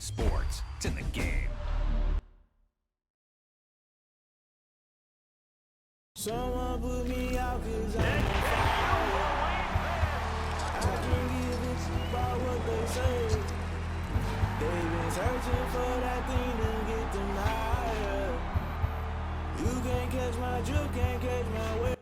Sports. It's in the game. Someone put me out 'cause I'm on fire. I can give a shit about what they say. They've been searching for that thing to get them higher. You can't catch my drift, can't catch my way.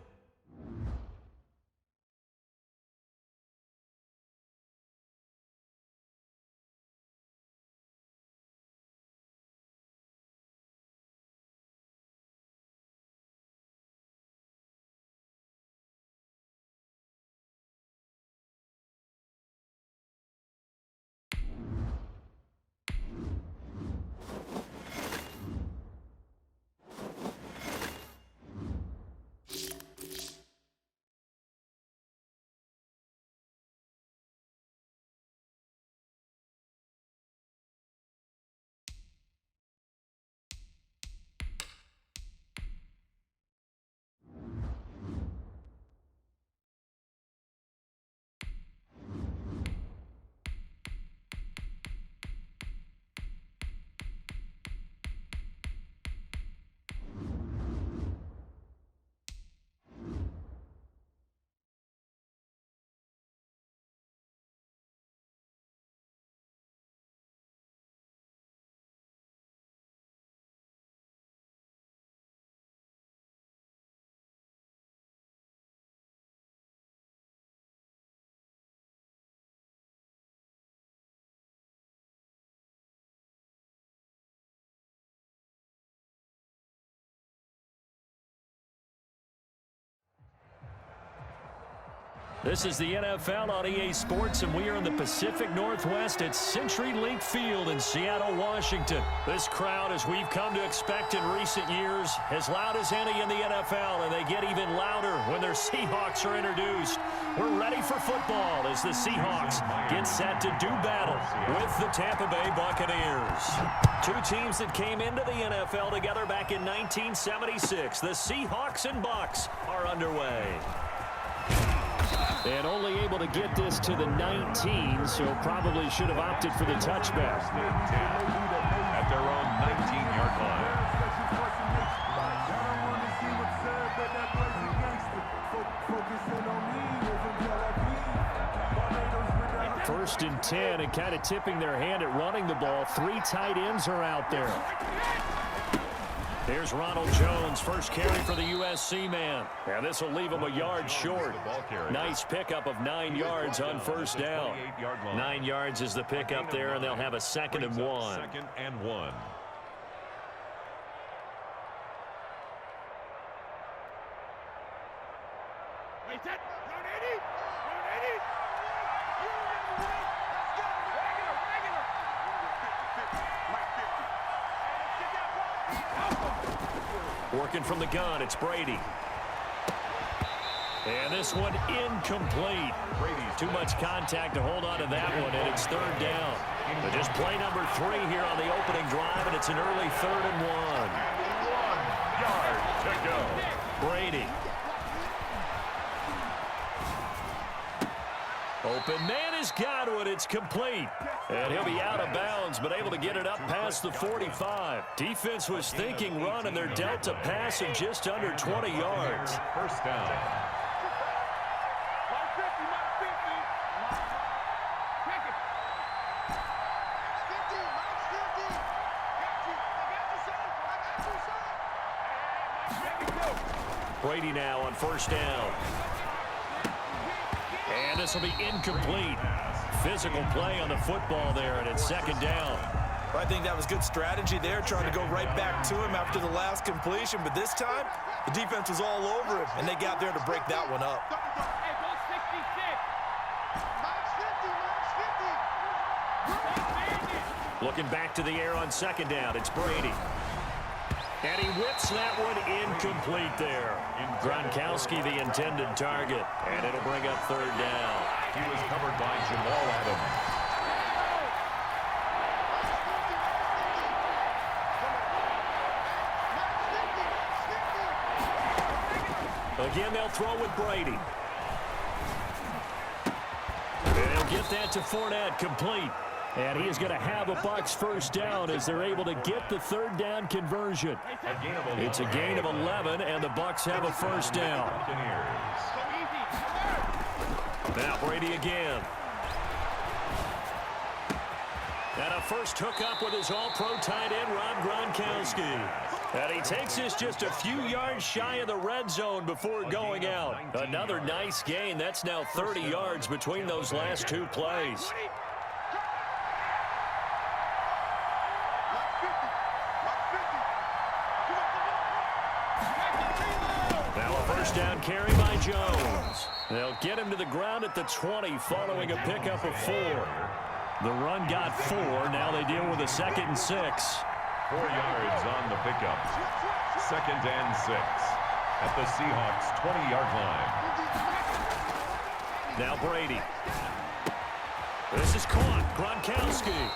This is the NFL on EA Sports, and we are in the Pacific Northwest at CenturyLink Field in Seattle, Washington. This crowd, as we've come to expect in recent years, as loud as any in the NFL, and they get even louder when their Seahawks are introduced. We're ready for football as the Seahawks get set to do battle with the Tampa Bay Buccaneers. Two teams that came into the NFL together back in 1976. The Seahawks and Bucs are underway. And only able to get this to the 19, so probably should have opted for the touchback. At their own 19-yard line. First and 10, and kind of tipping their hand at running the ball. Three tight ends are out there. Here's Ronald Jones, first carry for the USC man. And this will leave him a yard short. Nice pickup of 9 yards on first down. 9 yards is the pickup there, and they'll have a 2nd and 1. 2nd and 1. Working from the gun, it's Brady. And this one incomplete. Brady, too much contact to hold on to that one, and it's 3rd down. But just play number 3 here on the opening drive, and it's an early 3rd and 1. 1 yard to go. Brady. Open man has got one. It's complete. And he'll be out of bounds, but able to get it up past the 45. Defense was thinking run, and they're dealt a pass of just under 20 yards. First down. Brady now on first down. And this will be incomplete. Physical play on the football there, and it's 2nd down. I think that was good strategy there, trying to go right back to him after the last completion. But this time, the defense was all over him, and they got there to break that one up. Looking back to the air on 2nd down, it's Brady. And he whips that one incomplete there. Gronkowski, the intended target. And it'll bring up 3rd down. He was covered by Jamal Adams. Again, they'll throw with Brady. And he'll get that to Fournette, complete. And he is going to have a Bucs first down as they're able to get the third down conversion. It's a gain of 11, and the Bucs have a first down. Now Brady again. And a first hookup with his all-pro tight end, Rob Gronkowski. And he takes this just a few yards shy of the red zone before going out. Another nice gain. That's now 30 yards between those last two plays. Now a first down carry by Jones. They'll get him to the ground at the 20 following a pickup of 4. The run got 4. Now they deal with a 2nd and 6. 4 yards on the pickup. 2nd and 6 at the Seahawks' 20-yard line. Now Brady. This is caught. Gronkowski.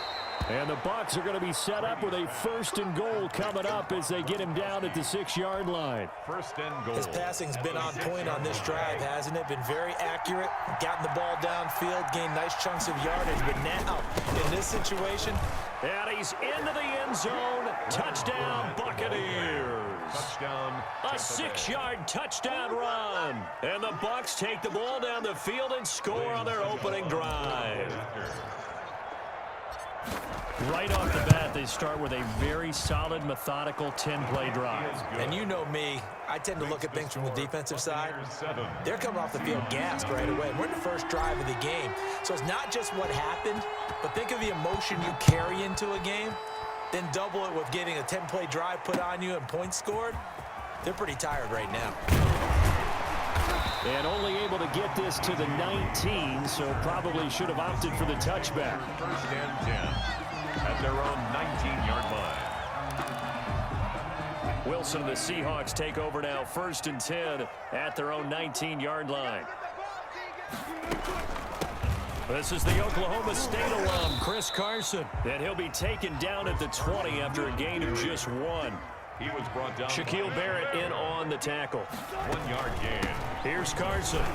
And the Bucs are going to be set up with a 1st and goal coming up as they get him down at the 6-yard line. 1st and goal. His passing's been on point on this drive, hasn't it? Been very accurate, gotten the ball downfield, gained nice chunks of yardage. But now, in this situation, and he's into the end zone. Touchdown, Buccaneers. Touchdown. A 6-yard touchdown run. And the Bucs take the ball down the field and score on their opening drive. Right off the bat, they start with a very solid, methodical 10-play drive. And you know me, I tend to look at things from the defensive side. They're coming off the field gassed right away. We're in the first drive of the game. So it's not just what happened, but think of the emotion you carry into a game. Then double it with getting a 10-play drive put on you and points scored. They're pretty tired right now. And only able to get this to the 19, so probably should have opted for the touchback. 1st and 10 at their own 19-yard line. Wilson and the Seahawks take over now, 1st and 10 at their own 19-yard line. This is the Oklahoma State alum, Chris Carson. And he'll be taken down at the 20 after a gain of just 1. He was brought down. Shaquille Barrett in on the tackle. 1-yard gain. Here's Carson.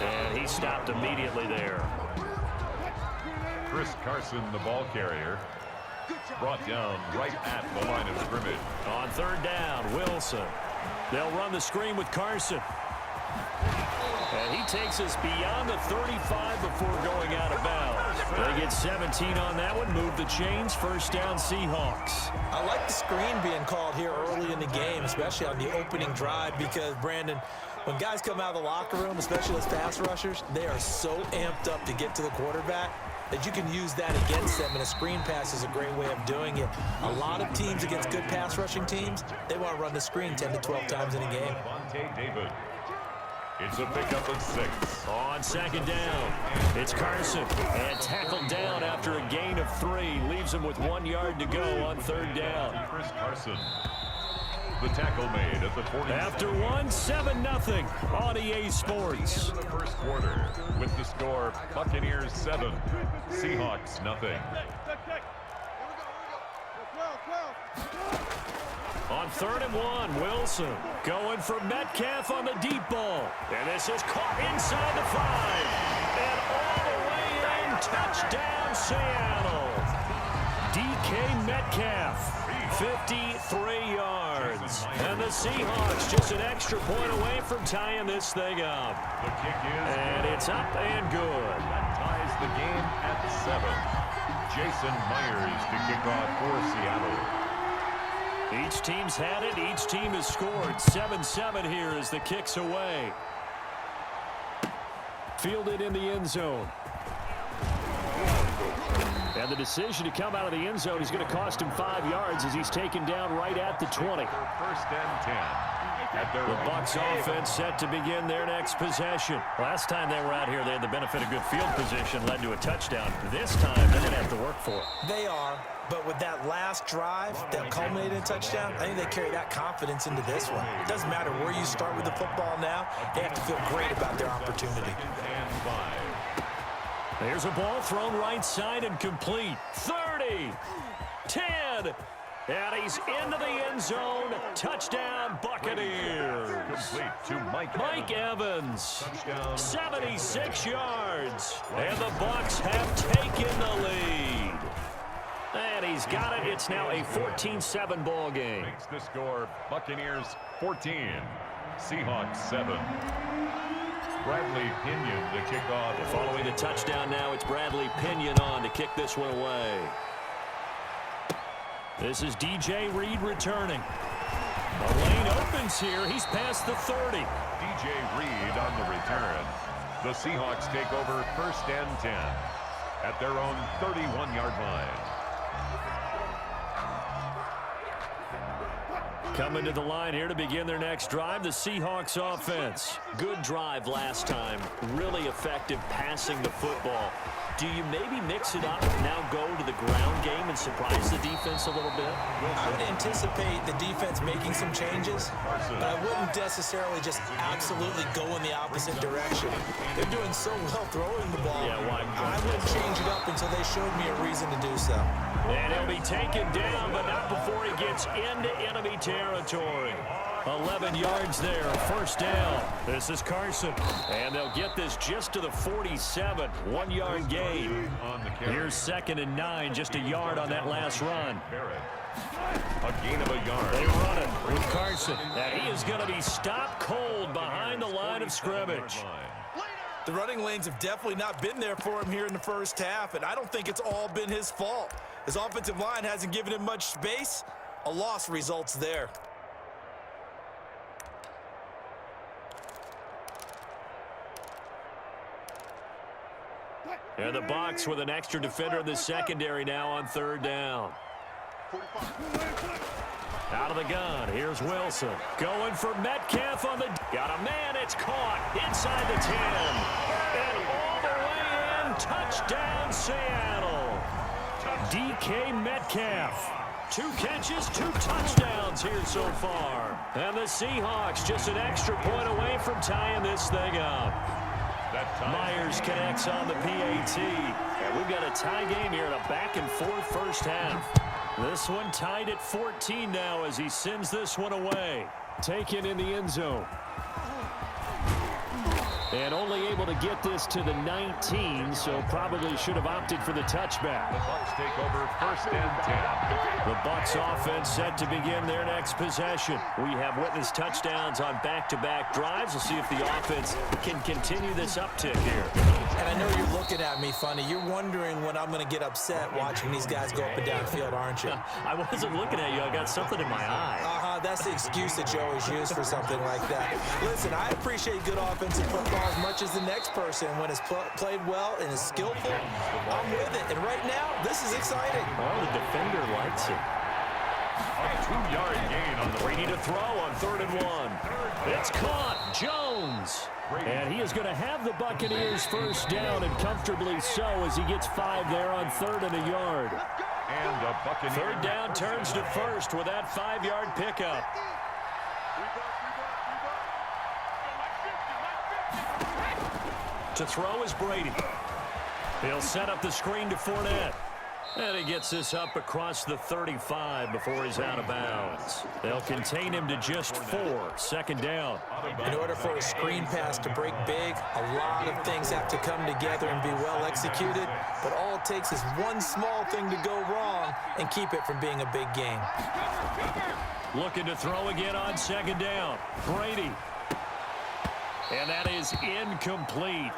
And he stopped immediately there. Chris Carson, the ball carrier, brought down right at the line of scrimmage. On 3rd down, Wilson. They'll run the screen with Carson. And he takes us beyond the 35 before going out of bounds. They get 17 on that one, move the chains, 1st down Seahawks. I like the screen being called here early in the game, especially on the opening drive, because, Brandon, when guys come out of the locker room, especially as pass rushers, they are so amped up to get to the quarterback that you can use that against them, and a screen pass is a great way of doing it. A lot of teams against good pass rushing teams, they want to run the screen 10 to 12 times in a game. David. It's a pickup of 6. On 2nd down, it's Carson. And tackled down after a gain of 3. Leaves him with 1 yard to go on 3rd down. Chris Carson. The tackle made at the 40. After 1, 7-0 on EA Sports. The 1st quarter with the score Buccaneers 7, Seahawks nothing. On 3rd and 1, Wilson going for Metcalf on the deep ball. And this is caught inside the 5. And all the way in, touchdown Seattle. DK Metcalf, 53 yards. And the Seahawks just an extra point away from tying this thing up. The kick is and it's up and good. That ties the game at 7. Jason Myers to kick off for Seattle. Each team's had it. Each team has scored. 7-7 here as the kick's away. Fielded in the end zone. And the decision to come out of the end zone is going to cost him 5 yards as he's taken down right at the 20. 1st and 10. The Bucs offense set to begin their next possession. Last time they were out here, they had the benefit of good field position, led to a touchdown. This time, they're going to have to work for it. They are, but with that last drive that culminated in a touchdown, I think they carry that confidence into this one. It doesn't matter where you start with the football now. They have to feel great about their opportunity. There's a ball thrown right side and complete. 30, 10, And he's into the end zone. Touchdown, Buccaneers. Complete to Mike Evans. Touchdown. 76 yards. And the Bucs have taken the lead. And he's got it. It's now a 14-7 ball game. Makes the score Buccaneers 14, Seahawks 7. Bradley Pinion to kick off. Following the touchdown now, it's Bradley Pinion on to kick this one away. This is DJ Reed returning. The lane opens here. He's past the 30. DJ Reed on the return. The Seahawks take over 1st and 10 at their own 31-yard line. Coming to the line here to begin their next drive, the Seahawks offense. Good drive last time. Really effective passing the football. Do you maybe mix it up, now go to the ground game and surprise the defense a little bit? I would anticipate the defense making some changes, but I wouldn't necessarily just absolutely go in the opposite direction. They're doing so well throwing the ball. Yeah, why? I wouldn't change it up until they showed me a reason to do so. And he'll be taken down, but not before he gets into enemy territory. 11 yards there, 1st down. This is Carson, and they'll get this just to the 47, 1-yard gain. Here's 2nd and 9, just a yard on that last run. A gain of a yard. They run it with Carson, and he is going to be stopped cold behind the line of scrimmage. The running lanes have definitely not been there for him here in the first half, and I don't think it's all been his fault. His offensive line hasn't given him much space. A loss results there. And the Bucs with an extra defender in the secondary now on 3rd down. Out of the gun, here's Wilson. Going for Metcalf on the... Got a man, it's caught inside the 10. And all the way in, touchdown Seattle. DK Metcalf. 2 catches, 2 touchdowns here so far. And the Seahawks just an extra point away from tying this thing up. Myers connects on the PAT. And we've got a tie game here in a back-and-forth first half. This one tied at 14 now as he sends this one away. Taken in the end zone. And only able to get this to the 19, so probably should have opted for the touchback. The Bucs take over 1st and 10. The Bucs offense set to begin their next possession. We have witnessed touchdowns on back-to-back drives. We'll see if the offense can continue this uptick here. And I know you're looking at me funny. You're wondering when I'm going to get upset watching these guys go up and down field, aren't you? I wasn't looking at you. I got something in my eye. That's the excuse that you always use for something like that. Listen, I appreciate good offensive football as much as the next person. When it's played well and is skillful, I'm with it. And right now, this is exciting. Oh, the defender likes it. A 2-yard gain on the Ready to throw on 3rd and 1. It's caught. Jones. And he is going to have the Buccaneers 1st down, and comfortably so as he gets 5 there on 3rd and a yard. And a Buccaneer 3rd down turns to 1st with that 5-yard pickup. To throw is Brady. He'll set up the screen to Fournette. And he gets this up across the 35 before he's out of bounds. They'll contain him to just 4, 2nd down. In order for a screen pass to break big, a lot of things have to come together and be well executed. But all it takes is one small thing to go wrong and keep it from being a big game. Looking to throw again on 2nd down. Brady. And that is incomplete.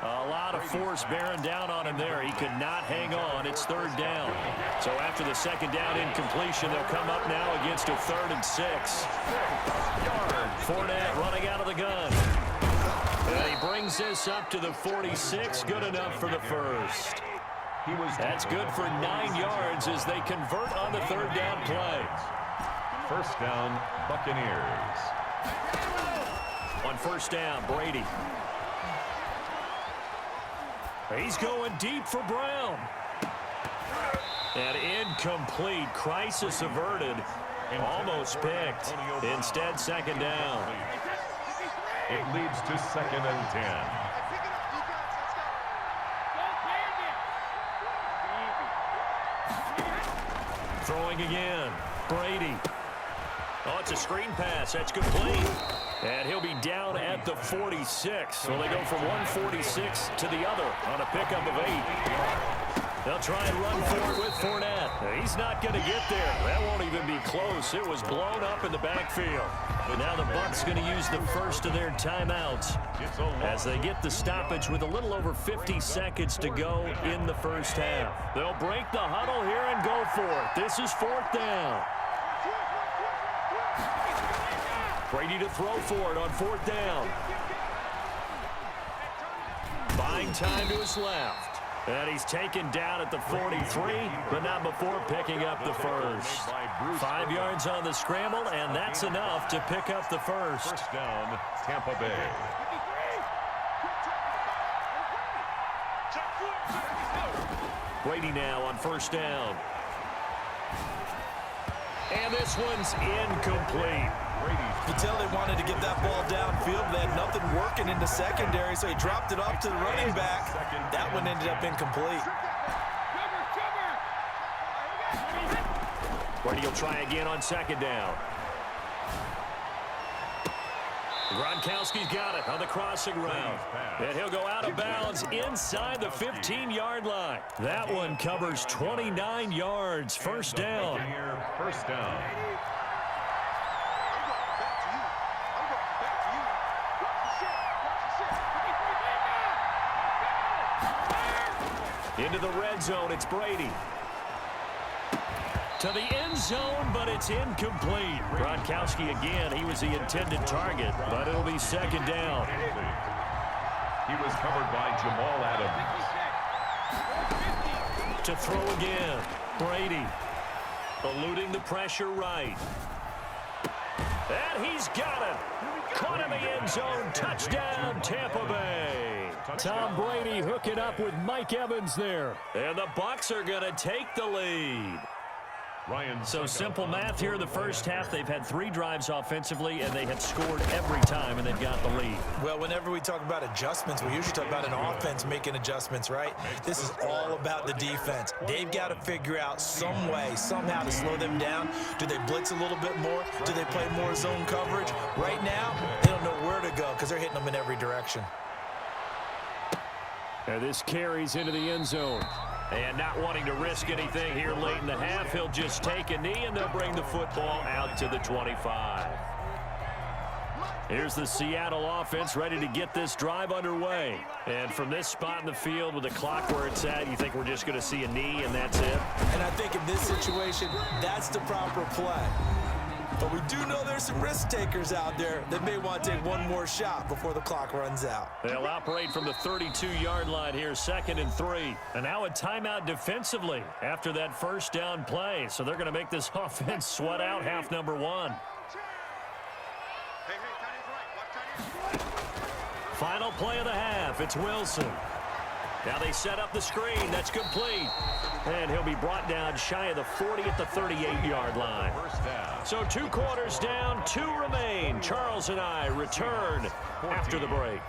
A lot of force bearing down on him there. He could not hang on. It's 3rd down. So after the 2nd down incompletion, they'll come up now against a 3rd and 6. Fournette running out of the gun. And he brings this up to the 46. Good enough for the 1st. That's good for 9 yards as they convert on the 3rd down play. 1st down, Buccaneers. On 1st down, Brady. He's going deep for Brown. And incomplete. Crisis averted. Almost picked. Instead, 2nd down. It leads to 2nd and 10. Throwing again. Brady. Oh, it's a screen pass. That's complete. And he'll be down at the 46. So they go from 146 to the other on a pickup of 8. They'll try and run forward with Fournette. He's not going to get there. That won't even be close. It was blown up in the backfield. But now the Bucs going to use the first of their timeouts as they get the stoppage with a little over 50 seconds to go in the first half. They'll break the huddle here and go for it. This is 4th down. Brady to throw for it on 4th down. Buying time to his left. And he's taken down at the 43, but not before picking up the first. 5 yards on the scramble, and that's enough to pick up the first. First down, Tampa Bay. Brady now on 1st down. And this one's incomplete. You can tell they wanted to get that ball downfield. They had nothing working in the secondary, so he dropped it off to the running back. That one ended up incomplete. Brady will try again on 2nd down. Gronkowski's got it on the crossing route. And he'll go out of bounds inside the 15-yard line. That one covers 29 yards. First down. First down. Into the red zone, it's Brady. To the end zone, but it's incomplete. Gronkowski again, he was the intended target, but it'll be 2nd down. He was covered by Jamal Adams. To throw again, Brady. Eluding the pressure right. And he's got it. Caught in the end zone. Touchdown, Tampa Bay. Tom Brady hooking up with Mike Evans there. And the Bucs are going to take the lead. So simple math here in the first half. They've had 3 drives offensively, and they have scored every time, and they've got the lead. Well, whenever we talk about adjustments, we usually talk about an offense making adjustments, right? This is all about the defense. They've got to figure out some way, somehow to slow them down. Do they blitz a little bit more? Do they play more zone coverage? Right now, they don't know where to go because they're hitting them in every direction. And this carries into the end zone. And not wanting to risk anything here late in the half, he'll just take a knee, and they'll bring the football out to the 25. Here's the Seattle offense ready to get this drive underway. And from this spot in the field with the clock where it's at, you think we're just going to see a knee and that's it? And I think in this situation, that's the proper play. But we do know there's some risk takers out there that may want to take one more shot before the clock runs out. They'll operate from the 32-yard line here, 2nd and 3. And now a timeout defensively after that first down play. So they're going to make this offense sweat out half number 1. Final play of the half. It's Wilson. Now they set up the screen. That's complete. And he'll be brought down shy of the 40 at the 38-yard line. So 2 quarters down, 2 remain. Charles and I return after the break.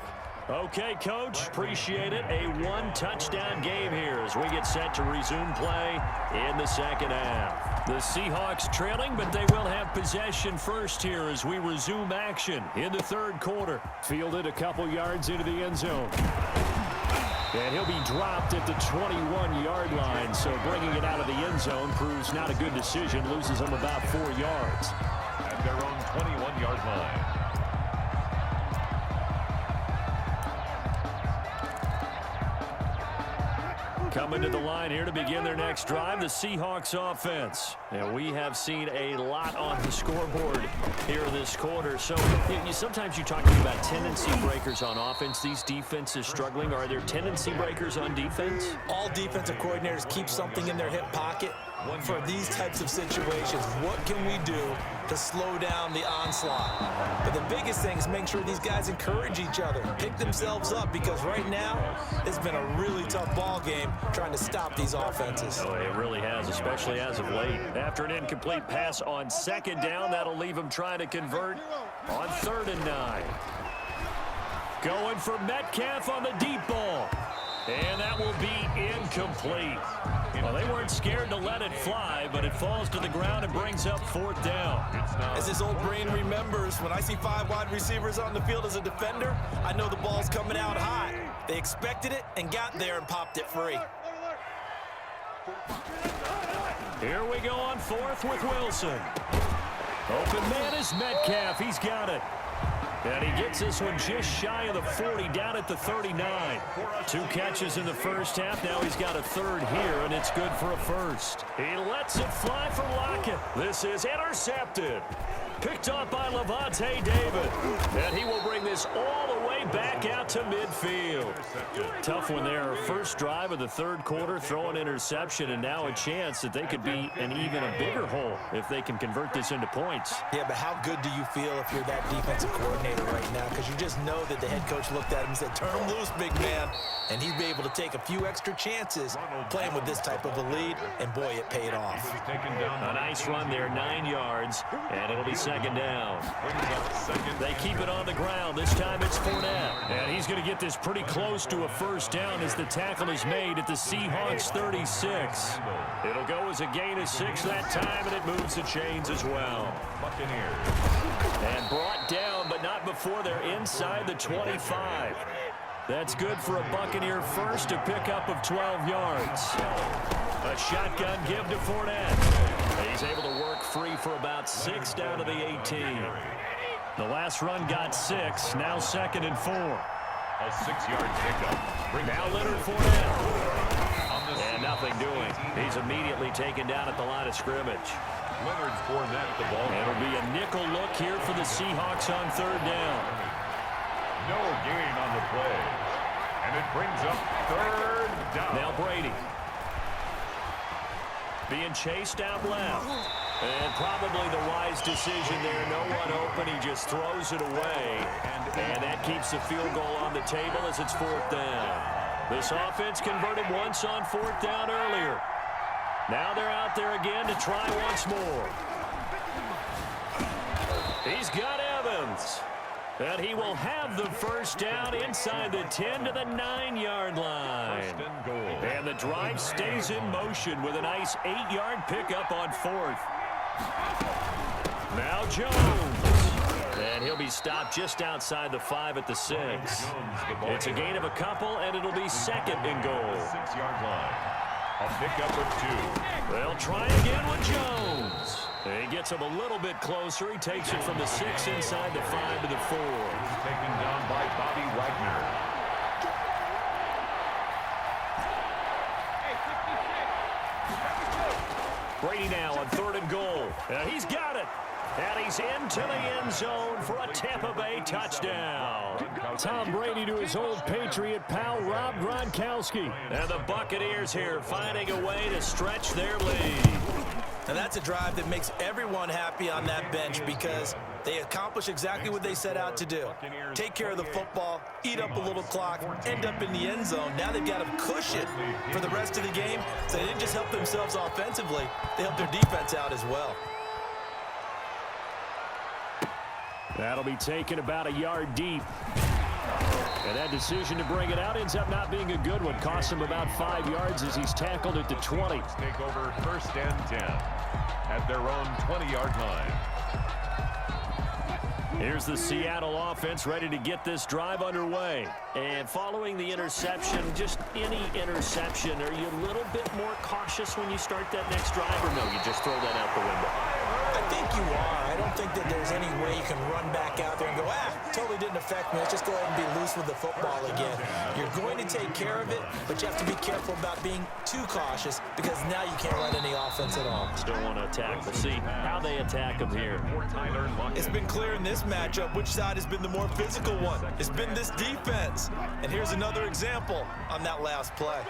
Okay, Coach, appreciate it. A 1-touchdown game here as we get set to resume play in the second half. The Seahawks trailing, but they will have possession first here as we resume action in the 3rd quarter. Fielded a couple yards into the end zone. And he'll be dropped at the 21-yard line, so bringing it out of the end zone proves not a good decision. Loses him about 4 yards. At their own 21-yard line. Coming to the line here to begin their next drive, the Seahawks offense. And we have seen a lot on the scoreboard here this quarter. So sometimes you talk about tendency breakers on offense. These defenses struggling. Are there tendency breakers on defense? All defensive coordinators keep something in their hip pocket for these types of situations. What can we do to slow down the onslaught? But the biggest thing is make sure these guys encourage each other, pick themselves up, because right now it's been a really tough ball game trying to stop these offenses. Oh, it really has, especially as of late. After an incomplete pass on 2nd down, that'll leave them trying to convert on 3rd and 9. Going for Metcalf on the deep ball. And that will be incomplete. Well, they weren't scared to let it fly, but it falls to the ground and brings up 4th down. As his old brain remembers, when I see 5 wide receivers on the field as a defender, I know the ball's coming out hot. They expected it and got there and popped it free. Here we go on 4th with Wilson. Open man is Metcalf. He's got it. And he gets this one just shy of the 40, down at the 39. 2 catches in the first half. Now he's got a 3rd here, and it's good for a 1st. He lets it fly for Lockett. This is intercepted. Picked off by Levante David. And he will bring this all the way back out to midfield. Tough one there. First drive of the 3rd quarter, throw an interception, and now a chance that they could be in even a bigger hole if they can convert this into points. Yeah, but how good do you feel if you're that defensive coordinator right now? Because you just know that the head coach looked at him and said, turn him loose, big man. And he'd be able to take a few extra chances playing with this type of a lead, and boy, it paid off. A nice run there, 9 yards, and it'll be 2nd down. They keep it on the ground. This time it's Fournette. And he's going to get this pretty close to a 1st down as the tackle is made at the Seahawks 36. It'll go as a gain of 6 that time, and it moves the chains as well. And brought down, but not before they're inside the 25. That's good for a Buccaneer 1st, a pickup of 12 yards. A shotgun give to Fournette. He's able to work free for about 6 down to the 18. The last run got 6, now 2nd and 4. A 6-yard pickup. Now Leonard Fournette. And nothing doing. He's immediately taken down at the line of scrimmage. Leonard Fournette the ball. It'll be a nickel look here for the Seahawks on 3rd down. No gain on the play. And it brings up 3rd down. Now Brady. Being chased out left. And probably the wise decision there. No one open. He just throws it away. And that keeps the field goal on the table as it's 4th down. This offense converted once on 4th down earlier. Now they're out there again to try once more. He's got Evans. And he will have the 1st down inside the 10 to the 9-yard line. And the drive stays in motion with a nice 8-yard pickup on 4th. Now Jones. And he'll be stopped just outside the 5 at the 6. It's a gain of a couple, and it'll be 2nd and goal. 6-yard line. A pickup of 2. They'll try again with Jones. He gets him a little bit closer. He takes it from the 6 inside the 5 to the 4. He's taken down by Bobby Wagner. Brady now on 3rd and goal. He's got it. And he's into the end zone for a Tampa Bay touchdown. Tom Brady to his old Patriot pal, Rob Gronkowski. And the Buccaneers here finding a way to stretch their lead. And that's a drive that makes everyone happy on that bench because they accomplish exactly what they set out to do. Take care of the football, eat up a little clock, end up in the end zone. Now they've got a cushion for the rest of the game. So they didn't just help themselves offensively, they helped their defense out as well. That'll be taken about a yard deep. And that decision to bring it out ends up not being a good one. Costs him about 5 yards as he's tackled at the 20. Take over 1st and 10 at their own 20-yard line. Here's the Seattle offense ready to get this drive underway. And following the interception, just any interception, are you a little bit more cautious when you start that next drive, or no, you just throw that out the window? I think you are. I don't think that there's any way you can run back out there and go, totally didn't affect me. Let's just go ahead and be loose with the football again. You're going to take care of it, but you have to be careful about being too cautious because now you can't run any offense at all. Still want to attack. We'll see how they attack them here. It's been clear in this matchup which side has been the more physical one. It's been this defense. And here's another example on that last play.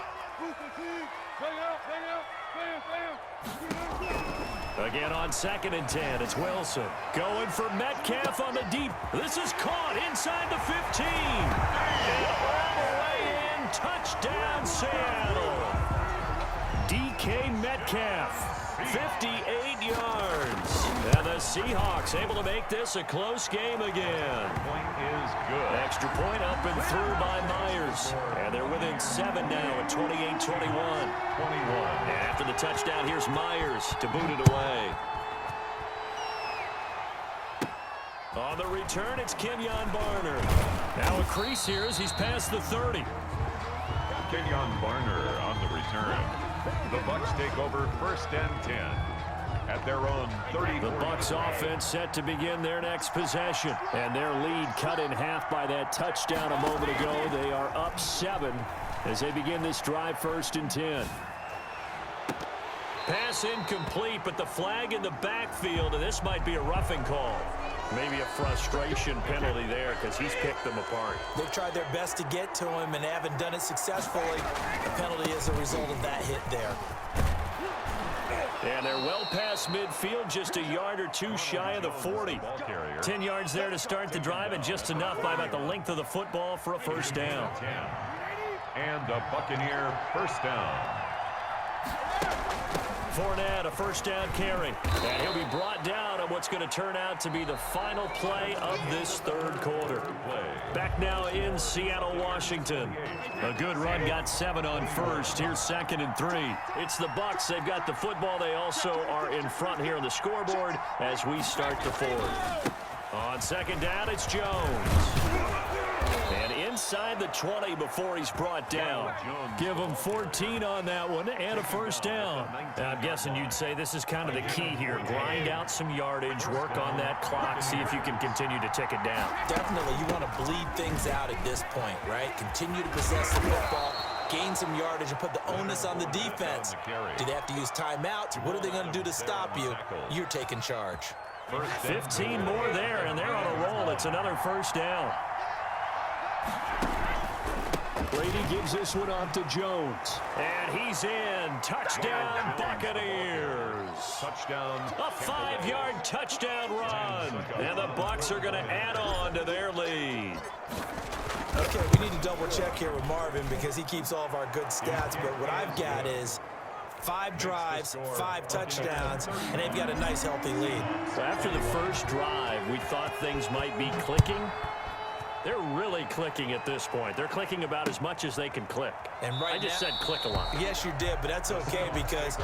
Again on 2nd and 10, it's Wilson. Going for Metcalf on the deep. This is caught inside the 15. And all the way in, touchdown Seattle. DK Metcalf, 58 yards. And the Seahawks able to make this a close game again. Point is good. Extra point up and through by Myers. And they're within 7 now at 28-21. 21. And after the touchdown, here's Myers to boot it away. On the return, it's Kenyon Barner. Now a crease here as he's past the 30. Kenyon Barner on the return. The Bucs take over 1st and 10 at their own 30. The Bucs offense set to begin their next possession. And their lead cut in half by that touchdown a moment ago. They are up 7 as they begin this drive 1st and 10. Pass incomplete, but the flag in the backfield, and this might be a roughing call. Maybe a frustration penalty there because he's picked them apart. They've tried their best to get to him and haven't done it successfully. The penalty is a result of that hit there. And they're well past midfield, just a yard or two shy of the 40. 10 yards there to start the drive, and just enough by about the length of the football for a first down. And a Buccaneer first down. Fournette, a first down carry. And he'll be brought down on what's going to turn out to be the final play of this 3rd quarter. Back now in Seattle, Washington. A good run, got 7 on first. Here's 2nd and 3. It's the Bucs. They've got the football. They also are in front here on the scoreboard as we start the 4th. On 2nd down, it's Jones. And inside the 20 before he's brought down. Give him 14 on that one and a first down. I'm guessing you'd say this is kind of the key here. Grind out some yardage, work on that clock, see if you can continue to tick it down. Definitely, you want to bleed things out at this point, right? Continue to possess the football, gain some yardage, and put the onus on the defense. Do they have to use timeouts? What are they going to do to stop you? You're taking charge. 15 more there, and they're on a roll. It's another first down. Brady gives this one off to Jones. And he's in. Touchdown, Buccaneers. Touchdown. A 5-yard touchdown run. And the Bucs are going to add on to their lead. Okay, we need to double check here with Marvin because he keeps all of our good stats. But what I've got is 5 drives, 5 touchdowns, and they've got a nice, healthy lead. So after the first drive, we thought things might be clicking. They're really clicking at this point. They're clicking about as much as they can click. And right I just now, said click a lot. Yes, you did, but that's okay because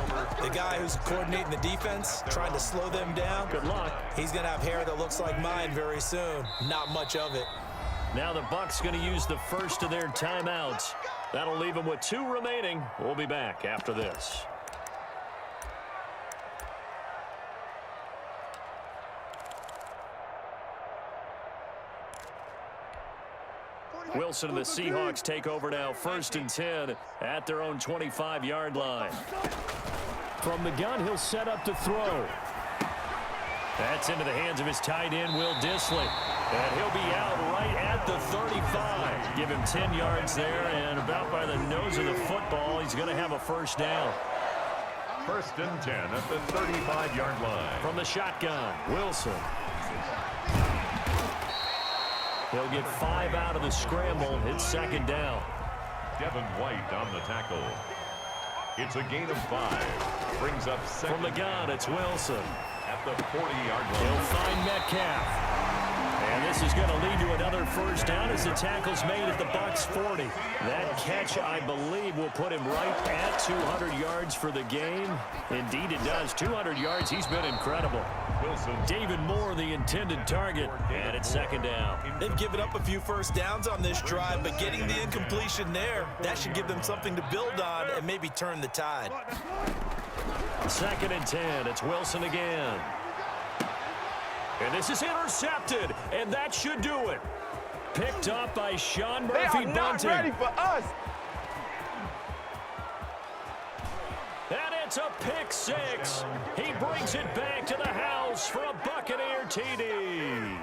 the guy who's coordinating the defense, trying to slow them down, Good luck. he's going to have hair that looks like mine very soon. Not much of it. Now the Bucs going to use the first of their timeouts. That'll leave them with 2 remaining. We'll be back after this. Wilson and the Seahawks take over now, 1st and 10 at their own 25-yard line. From the gun, he'll set up to throw. That's into the hands of his tight end, Will Dissly. And he'll be out right at the 35. Give him 10 yards there, and about by the nose of the football, he's going to have a first down. 1st and 10 at the 35-yard line. From the shotgun, Wilson. He'll get 5 out of the scramble. It's 2nd down. Devin White on the tackle. It's a gain of 5. Brings up 2nd. From the gun, it's Wilson. At the 40-yard line. He'll find Metcalf. And this is going to lead to another first down as the tackle's made at the Bucs 40. That catch, I believe, will put him right at 200 yards for the game. Indeed, it does. 200 yards. He's been incredible. Wilson. David Moore, the intended target, and it's 2nd down. They've given up a few first downs on this drive, but getting the incompletion there, that should give them something to build on and maybe turn the tide. 2nd and 10. It's Wilson again. And this is intercepted, and that should do it. Picked up by Sean Murphy-Bunting. They are not ready for us. And it's a pick 6. He brings it back to the house for a Buccaneer TD.